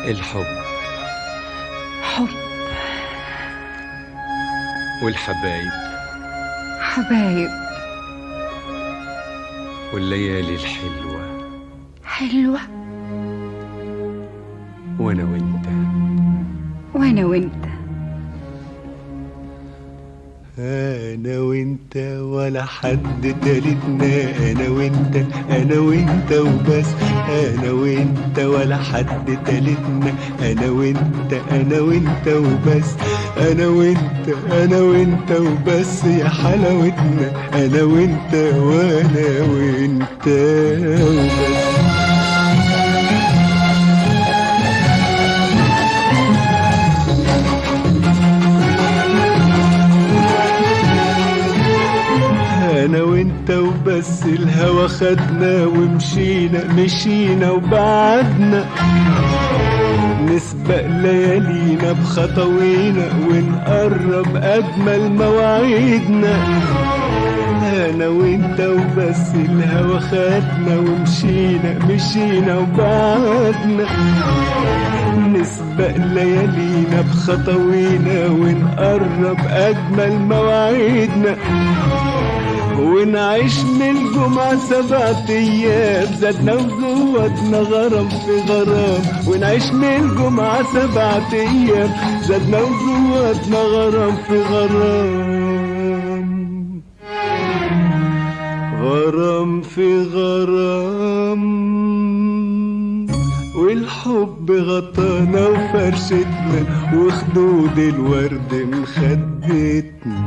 الحب حب والحبايب حبايب والليالي الحلوة حلوة وانا وانت وانا وانت انا وانت ولا حد تالتنا، انا وانت انا وانت وبس، انا وانت ولا حد تالتنا، انا وانت انا وانت وبس، انا وانت انا وانت وبس يا حلاوتنا، انا وانت وانا وانت وبس. انا وانت وبس الهوى خدنا ومشينا وبعدنا، نسبق ليالينا بخطوينا ونقرب اجمل مواعيدنا. انا وانت وبس الهوى خدنا ومشينا وبعدنا، نسبق ليالينا بخطوينا ونقرب اجمل مواعيدنا، ونعيش من الجمعة 7 أيام زادنا وزودنا غرام في غرام، ونعيش من الجمعة 7 أيام زادنا وزودنا غرام في غرام، غرام في غرام، والحب غطانا وفرشتنا وخدود الورد مخدتنا،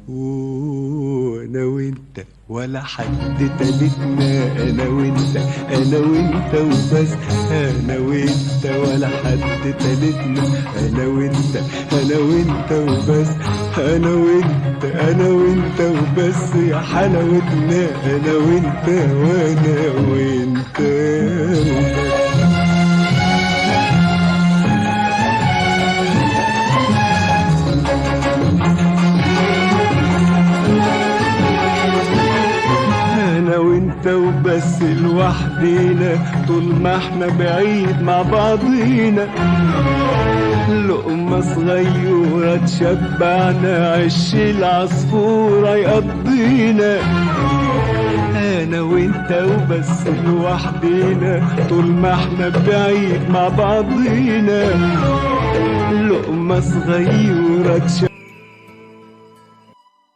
وانا وانت ولا حد تالتنا، انا وانت انا وانت وبس، انا وانت ولا حد تالتنا، انا وانت انا وانت وبس، انا وانت انا وانت وبس يا حلاوتنا، انا وانت وانا وانت وبس. انا وانت وبس لوحدينا طول ما احنا بعيد مع بعضينا، لقمة صغيرة تشبعنا عش العصفورة يقضينا، انا وانت وبس لوحدينا طول ما احنا بعيد مع بعضينا، لقمة صغيرة تشبعنا